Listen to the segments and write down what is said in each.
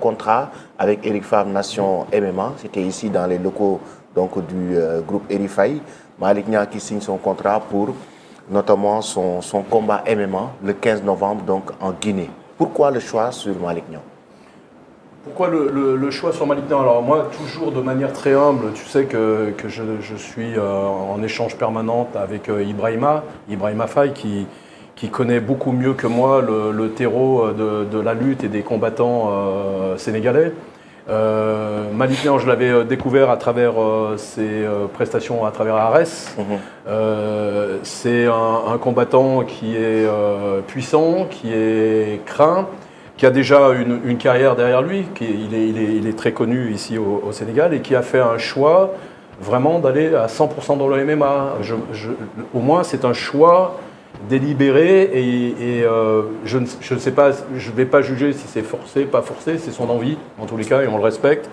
contrat avec Eric Favre Nation MMA. C'était ici dans les locaux donc, du groupe Erifai. Malick Niang qui signe son contrat pour notamment son combat MMA le 15 novembre donc, en Guinée. Pourquoi le choix sur Malick Niang? Pourquoi le choix sur Malick Niang? Alors moi, toujours de manière très humble, tu sais que je suis en échange permanent avec Ibrahima Faye qui connaît beaucoup mieux que moi le terreau de la lutte et des combattants sénégalais. Malick Niang, je l'avais découvert à travers ses prestations à travers Arès. C'est un combattant qui est puissant, qui est craint, qui a déjà une carrière derrière lui, il est très connu ici au Sénégal et qui a fait un choix vraiment d'aller à 100% dans le MMA. Au moins, c'est un choix délibéré et je ne sais pas, je ne vais pas juger si c'est forcé, pas forcé, c'est son envie en tous les cas et on le respecte.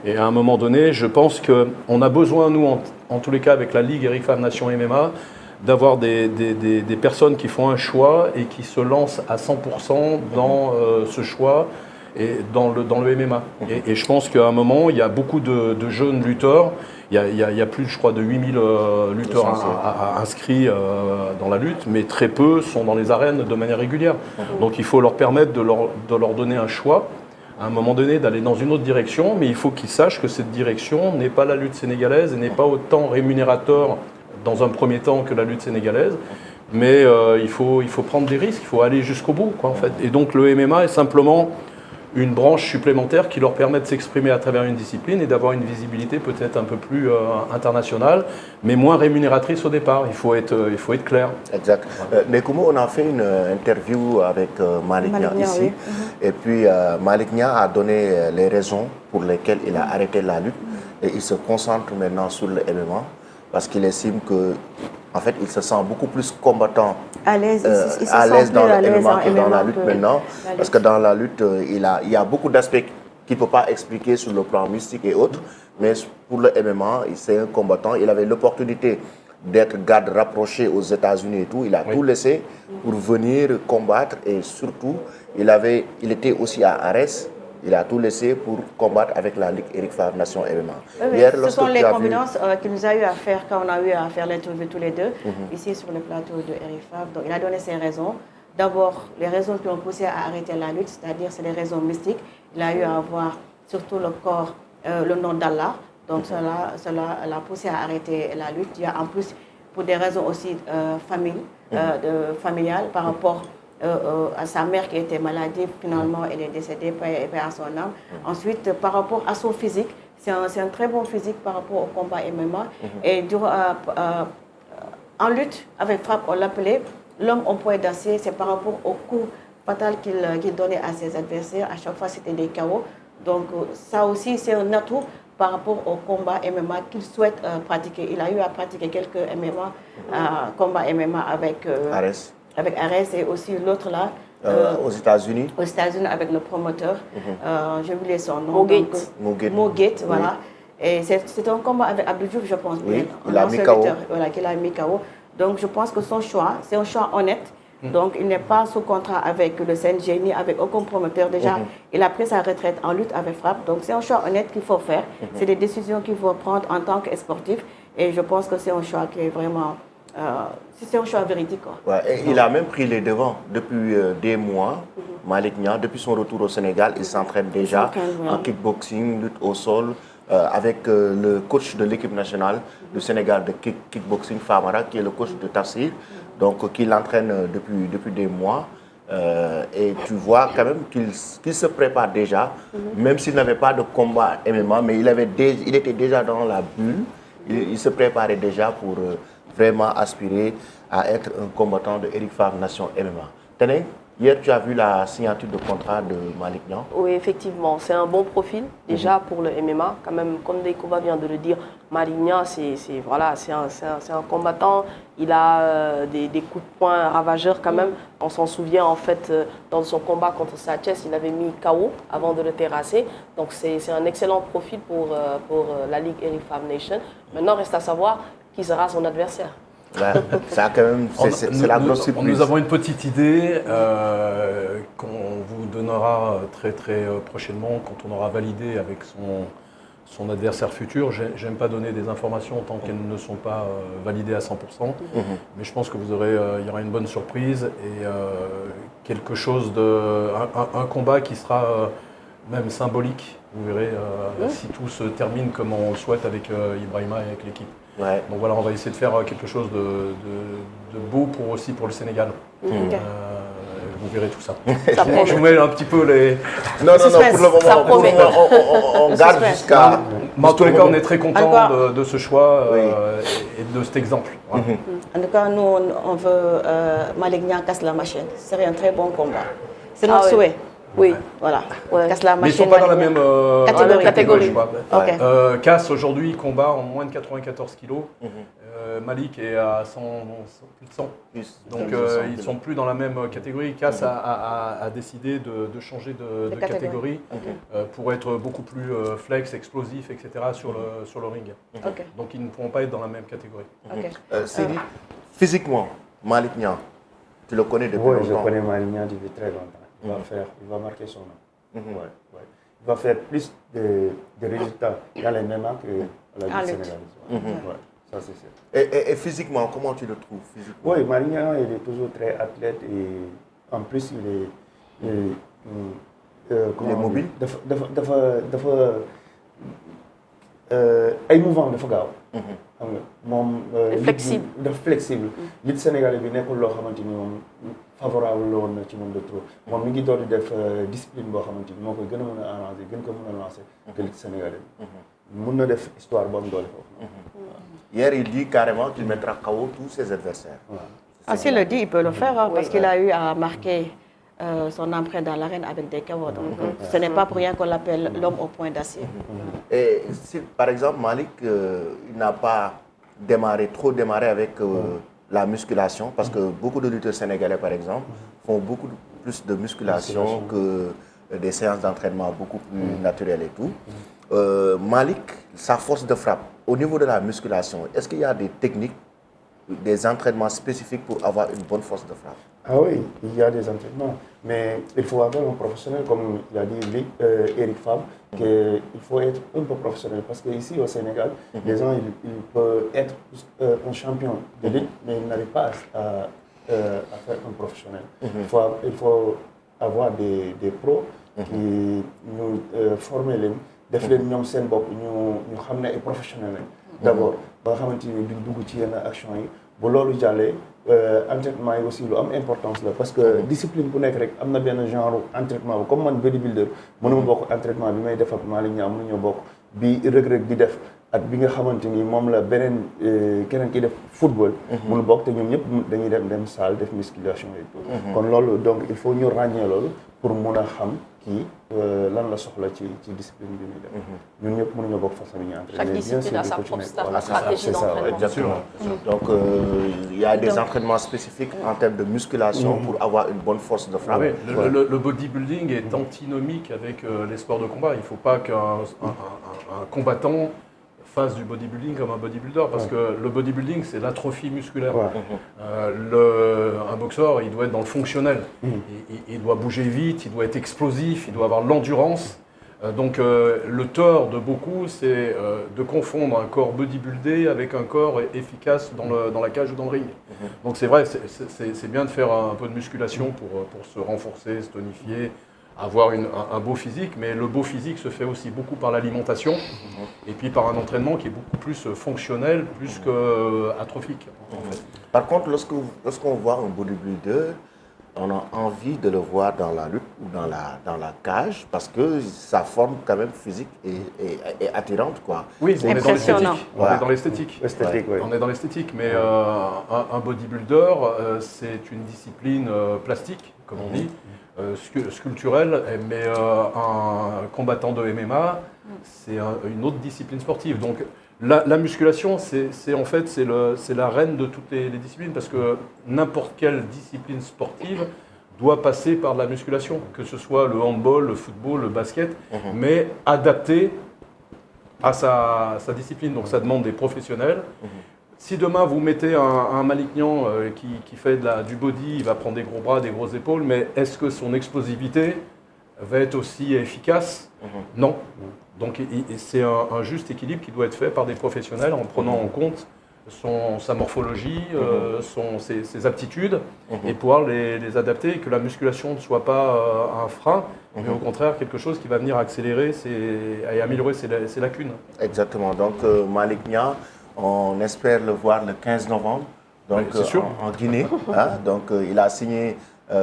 Et à un moment donné, je pense qu'on a besoin, nous, en tous les cas avec la Ligue Eric Favre Nation MMA, d'avoir des personnes qui font un choix et qui se lancent à 100% dans ce choix et dans le MMA. Et je pense qu'à un moment, il y a beaucoup de jeunes lutteurs. Il y a plus, je crois, de 8000 lutteurs inscrits dans la lutte, mais très peu sont dans les arènes de manière régulière. Donc il faut leur permettre de leur donner un choix, à un moment donné, d'aller dans une autre direction, mais il faut qu'ils sachent que cette direction n'est pas la lutte sénégalaise et n'est pas autant rémunérateur dans un premier temps que la lutte sénégalaise. Mais il faut prendre des risques, il faut aller jusqu'au bout, quoi, en fait. Et donc le MMA est simplement une branche supplémentaire qui leur permet de s'exprimer à travers une discipline et d'avoir une visibilité peut-être un peu plus internationale, mais moins rémunératrice au départ. Il faut être clair. Exact. Nekoumo, on a fait une interview avec Malick Niang ici. Oui. Et puis Malick Niang a donné les raisons pour lesquelles il a arrêté la lutte. Et il se concentre maintenant sur le MMA parce qu'il estime que en fait, il se sent beaucoup plus combattant, à l'aise dans le MMA que dans la lutte maintenant. Parce que dans la lutte, il y a beaucoup d'aspects qu'il ne peut pas expliquer sur le plan mystique et autres. Mais pour le MMA, c'est un combattant. Il avait l'opportunité d'être garde rapproché aux États-Unis et tout. Il a tout laissé pour venir combattre. Et surtout, il était aussi à Arès. Il a tout laissé pour combattre avec la Ligue Eric Favre Nation MMA. Oui, ce sont les combinaisons qu'il nous a eu à faire quand on a eu à faire l'interview tous les deux, ici sur le plateau de Eric Favre. Donc il a donné ses raisons. D'abord, les raisons qui ont poussé à arrêter la lutte, c'est-à-dire c'est des raisons mystiques. Il a eu à avoir surtout le corps, le nom d'Allah. Donc cela l'a poussé à arrêter la lutte. Il y a en plus, pour des raisons aussi familiales par rapport à sa mère qui était malade, finalement elle est décédée, paix à son âme. Ensuite, par rapport à son physique, c'est un très bon physique par rapport au combat MMA. Et en lutte, avec frappe, on l'appelait l'homme en poids d'acier, c'est par rapport au coup fatal qu'il donnait à ses adversaires. À chaque fois, c'était des KO. Donc ça aussi, c'est un atout par rapport au combat MMA qu'il souhaite pratiquer. Il a eu à pratiquer quelques combats MMA avec Arès et aussi l'autre là. Aux États-Unis. Aux États-Unis avec le promoteur. J'ai oublié son nom. Mogate, voilà. Et c'est un combat avec Abdou Diouf, je pense. Oui, il a mis KO. Voilà, qu'il a mis KO. Donc je pense que son choix, c'est un choix honnête. Donc il n'est pas sous contrat avec le CNG ni avec aucun promoteur. Déjà, il a pris sa retraite en lutte avec frappe. Donc c'est un choix honnête qu'il faut faire. C'est des décisions qu'il faut prendre en tant que sportif. Et je pense que c'est un choix qui est vraiment... c'est un choix véridique. Ouais, et il a même pris les devants depuis des mois. Malick Niang, depuis son retour au Sénégal, il s'entraîne déjà en kickboxing, lutte au sol, avec le coach de l'équipe nationale du Sénégal de kickboxing, Famara, qui est le coach de Tafsir, donc qui l'entraîne depuis des mois. Et tu vois quand même qu'il se prépare déjà, même s'il n'avait pas de combat MMA, mais il était déjà dans la bulle. Il se préparait déjà pour vraiment aspirer à être un combattant de Eric Favre Nation MMA. Tenez, hier tu as vu la signature de contrat de Malick Niang. Oui, effectivement, c'est un bon profil déjà pour le MMA. Quand même, comme Dekouba vient de le dire, Malick Niang, c'est un combattant. Il a des coups de poing ravageurs quand même. On s'en souvient en fait dans son combat contre Satches, il avait mis KO avant de le terrasser. Donc c'est un excellent profil pour la Ligue Eric Favre Nation. Maintenant, reste à savoir qui sera son adversaire. Ouais, ça quand même, c'est la grosse surprise. Nous avons une petite idée qu'on vous donnera très très prochainement quand on aura validé avec son adversaire futur. J'aime pas donner des informations tant qu'elles ne sont pas validées à 100%, mais je pense que il y aura une bonne surprise et quelque chose un combat qui sera même symbolique. Vous verrez si tout se termine comme on le souhaite avec Ibrahima et avec l'équipe. Ouais. Donc voilà, on va essayer de faire quelque chose de beau aussi pour le Sénégal. Vous verrez tout ça. Je vous mets un petit peu les... Non, pour le moment, on garde jusqu'à... Mais en tous les cas, on est très content de ce choix et de cet exemple. Voilà. En tout cas, nous, on veut Malick Niang casse la machine. Ce serait un très bon combat. C'est notre souhait. Oui. Voilà. Ouais. Casse la Mais ils machine. ne sont pas dans la même catégorie. je crois. Okay. Cass aujourd'hui combat en moins de 94 kilos. Malik est à plus de 100. Donc ils ne sont plus dans la même catégorie. Cass a décidé de changer de catégorie pour être beaucoup plus flex, explosif, etc. sur le ring. Donc ils ne pourront pas être dans la même catégorie. Sidi, physiquement, Malick Niang, tu le connais depuis longtemps? Oui, je connais Malick Niang depuis très longtemps. Il va marquer son nom. Il va faire plus de résultats dans les MMA que la lutte sénégalaise. Ça c'est sûr. Et physiquement, comment tu le trouves physiquement? Oui, Malick Niang, il est toujours très athlète et en plus il est mobile. ay mouvement dafa gaaw. xam nga moom. flexible dafa flexible. lutte sénégalais bi nekkul loo xamante ni moom favorable la woon na ci moom de trop. moom mi ngi doon di def discipline boo xamante ni moo koy gën a mën a arranger gën ko mën a lancer que lutte sénégalais bi. mun na def histoire bu am doole foofu. Hier, il dit carrément qu'il mettra KO tous ses adversaires. S'il le dit, il peut le faire parce qu'il a eu à marquer son empreinte dans l'arène avec des KO. Donc, ce n'est pas pour rien qu'on l'appelle l'homme au point d'acier. Et si, par exemple, Malick, il n'a pas trop démarré avec la musculation, parce que beaucoup de lutteurs sénégalais, par exemple, font beaucoup plus de musculation que des séances d'entraînement beaucoup plus naturelles et tout. Malick, sa force de frappe, au niveau de la musculation, est-ce qu'il y a des techniques, des entraînements spécifiques pour avoir une bonne force de frappe? Ah oui, il y a des entraînements, mais il faut avoir un professionnel, comme il a dit Eric Fabre, qu'il faut être un peu professionnel, parce qu'ici au Sénégal, les gens ils peuvent être un champion de lutte, mais ils n'arrivent pas à faire un professionnel. Il faut avoir des pros qui nous forment les def leen ñoom seen bopp ñu xam ne ay professionnels lañ. D'abord ba nga xamante ni duñ dugg ci yenn action yi bu loolu jàllee entraînement yi aussi lu am importance la parce que discipline bu nekk rek am na benn genre entraînement bu comme man bodybuilder mënuma bokk entraînement bi may def ak Malick Niang mënuñoo bokk bi Reug Reug di def ak bi nga xamante ni moom la beneen keneen ki def football. mënu bokk te ñoom ñëpp dañuy dem salle def musculation et tout. kon loolu donc il faut ñu ràññee loolu pour mun a xam kii lan la soxla ci discipline bi muy def. ñun ñëpp mënuñoo bokk façon yi ñu entraîner. Chaque discipline a sa propre stratégie d'entraînement. Exactement. Donc il y a des entraînements spécifiques en termes de musculation pour avoir une bonne force de frappe. Oui, le bodybuilding est antinomique avec les sports de combat. Il ne faut pas qu'un combattant fasse du bodybuilding comme un bodybuilder, parce que le bodybuilding, c'est l'atrophie musculaire. Un boxeur, il doit être dans le fonctionnel. Il doit bouger vite, il doit être explosif, il doit avoir l'endurance. Donc le tort de beaucoup, c'est de confondre un corps bodybuildé avec un corps efficace dans la cage ou dans le ring. Donc c'est vrai, c'est bien de faire un peu de musculation pour se renforcer, se tonifier, avoir un beau physique, mais le beau physique se fait aussi beaucoup par l'alimentation et puis par un entraînement qui est beaucoup plus fonctionnel, plus qu'atrophique. En fait. Par contre, lorsqu'on voit un bodybuilder, on a envie de le voir dans la lutte ou dans la cage parce que sa forme quand même physique est attirante, quoi. Oui, on est dans l'esthétique. Voilà. On est dans l'esthétique. On est dans l'esthétique, mais un bodybuilder, c'est une discipline plastique, comme on dit, sculpturelle, mais un combattant de MMA, c'est une autre discipline sportive. Donc la musculation, c'est en fait la reine de toutes les disciplines, parce que n'importe quelle discipline sportive doit passer par de la musculation, que ce soit le handball, le football, le basket, mais adapté à sa discipline. Donc ça demande des professionnels. Si demain vous mettez un Malick Niang qui fait du body, il va prendre des gros bras, des grosses épaules, mais est-ce que son explosivité va être aussi efficace? Non. Donc c'est un juste équilibre qui doit être fait par des professionnels en prenant en compte sa morphologie, ses aptitudes, et pouvoir les adapter, et que la musculation ne soit pas un frein, mais au contraire quelque chose qui va venir accélérer et améliorer ses lacunes. Exactement. Donc Malick Niang, on espère le voir le 15 novembre donc, oui, sûr. En Guinée. Hein? Donc il a signé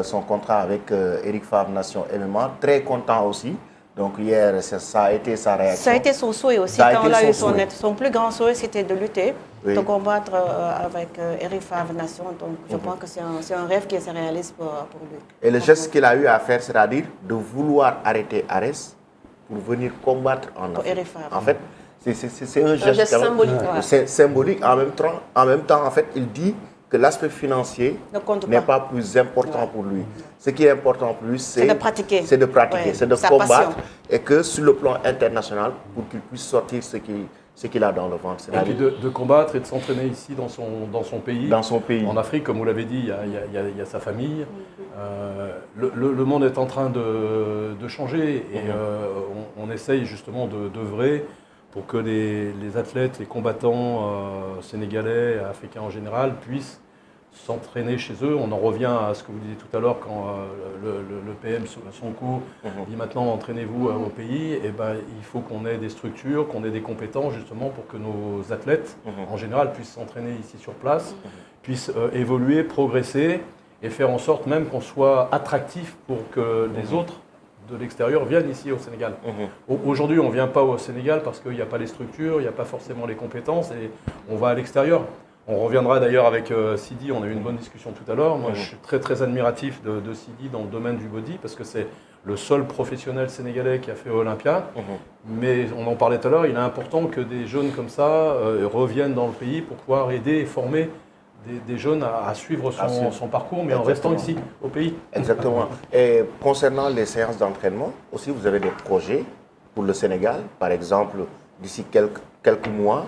son contrat avec Eric Favre Nation MMA. Très content aussi. Donc hier, ça a été sa réaction. Ça a été son souhait aussi. Quand on a eu son plus grand souhait, c'était de lutter, de combattre avec Eric Favre Nation. Donc je pense que c'est un rêve qui se réalise pour lui. Et le geste qu'il a eu à faire, c'est-à-dire de vouloir arrêter Ares pour venir combattre en Afrique. Eric Favre. En fait, c'est un geste symbolique. C'est symbolique. En même temps, en fait, il dit que l'aspect financier n'est pas plus important pour lui. Ce qui est important pour lui, c'est de pratiquer. C'est de pratiquer, c'est de combattre. Passion. Et que sur le plan international, pour qu'il puisse sortir ce qu'il a dans le ventre. Et puis de combattre et de s'entraîner ici dans son pays. Dans son pays. En Afrique, comme vous l'avez dit, il y a sa famille. Le monde est en train de changer et on essaye justement d'œuvrer pour que les athlètes, les combattants sénégalais, africains en général, puissent s'entraîner chez eux. On en revient à ce que vous disiez tout à l'heure quand le PM Sonko dit maintenant entraînez-vous au pays. Et ben, il faut qu'on ait des structures, qu'on ait des compétences justement pour que nos athlètes en général puissent s'entraîner ici sur place, puissent évoluer, progresser et faire en sorte même qu'on soit attractif pour que les autres de l'extérieur viennent ici au Sénégal. Aujourd'hui, on ne vient pas au Sénégal parce qu'il n'y a pas les structures, il n'y a pas forcément les compétences et on va à l'extérieur. On reviendra d'ailleurs avec Sidi, on a eu une bonne discussion tout à l'heure. Moi, je suis très très admiratif de Sidi dans le domaine du body parce que c'est le seul professionnel sénégalais qui a fait Olympia. Mais on en parlait tout à l'heure, il est important que des jeunes comme ça reviennent dans le pays pour pouvoir aider et former des jeunes à suivre son parcours, mais en restant ici, au pays. Exactement. Et concernant les séances d'entraînement, aussi vous avez des projets pour le Sénégal. Par exemple, d'ici quelques mois,